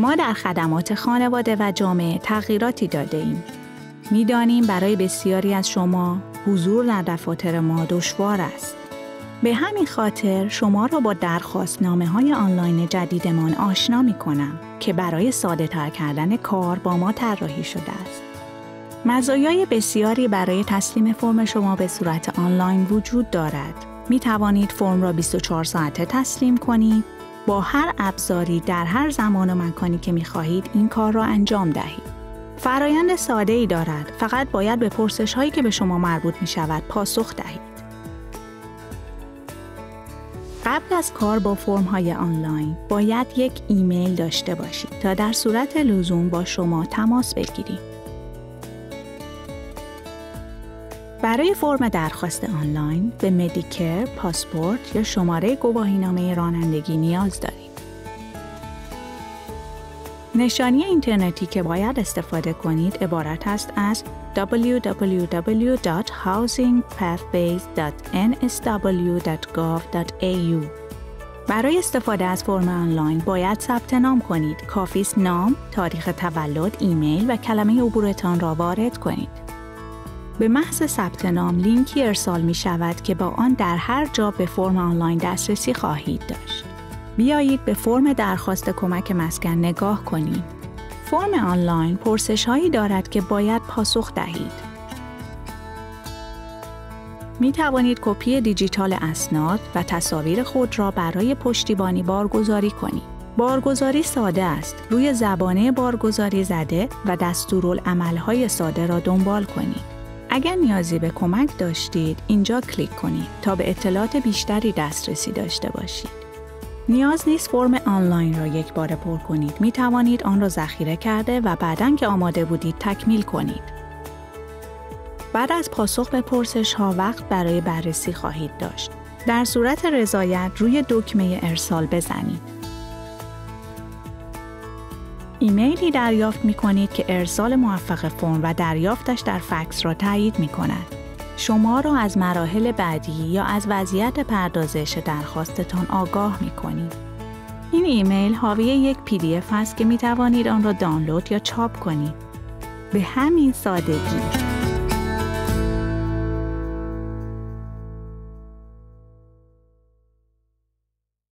ما در خدمات خانواده و جامعه تغییراتی داده ایم. می‌دانیم برای بسیاری از شما حضور در دفاتر ما دشوار است. به همین خاطر شما را با درخواستنامه‌های آنلاین جدیدمان آشنا می‌کنم که برای ساده‌تر کردن کار با ما طراحی شده است. مزایای بسیاری برای تسلیم فرم شما به صورت آنلاین وجود دارد. می توانید فرم را 24 ساعته تسلیم کنید. با هر ابزاری در هر زمان و مکانی که می خواهید این کار را انجام دهید. فرایند ساده‌ای دارد. فقط باید به پرسش‌هایی که به شما مربوط می شود پاسخ دهید. قبل از کار با فرم‌های آنلاین باید یک ایمیل داشته باشید تا در صورت لزوم با شما تماس بگیریم. برای فرم درخواست آنلاین به مدیکر، پاسپورت یا شماره گواهینامه رانندگی نیاز دارید. نشانی اینترنتی که باید استفاده کنید عبارت است از www.housingpathways.nsw.gov.au. برای استفاده از فرم آنلاین باید ثبت نام کنید. کافی است نام، تاریخ تولد، ایمیل و کلمه عبورتان را وارد کنید. به محض ثبت نام لینکی ارسال می شود که با آن در هر جا به فرم آنلاین دسترسی خواهید داشت. بیایید به فرم درخواست کمک مسکن نگاه کنید. فرم آنلاین پرسش‌هایی دارد که باید پاسخ دهید. می توانید کپی دیجیتال اسناد و تصاویر خود را برای پشتیبانی بارگذاری کنید. بارگذاری ساده است. روی زبانه بارگذاری زده و دستورالعمل‌های ساده را دنبال کنید. اگر نیازی به کمک داشتید، اینجا کلیک کنید تا به اطلاعات بیشتری دسترسی داشته باشید. نیاز نیست فرم آنلاین را یک بار پر کنید. می توانید آن را ذخیره کرده و بعداً که آماده بودید تکمیل کنید. بعد از پاسخ به پرسش‌ها وقت برای بررسی خواهید داشت. در صورت رضایت روی دکمه ارسال بزنید. ایمیلی دریافت می کنید که ارسال موفق فرم و دریافتش در فکس را تایید می کند. شما را از مراحل بعدی یا از وضعیت پردازش درخواستتان آگاه می کنید. این ایمیل حاوی یک PDF است که می توانید آن را دانلود یا چاپ کنید. به همین سادگی.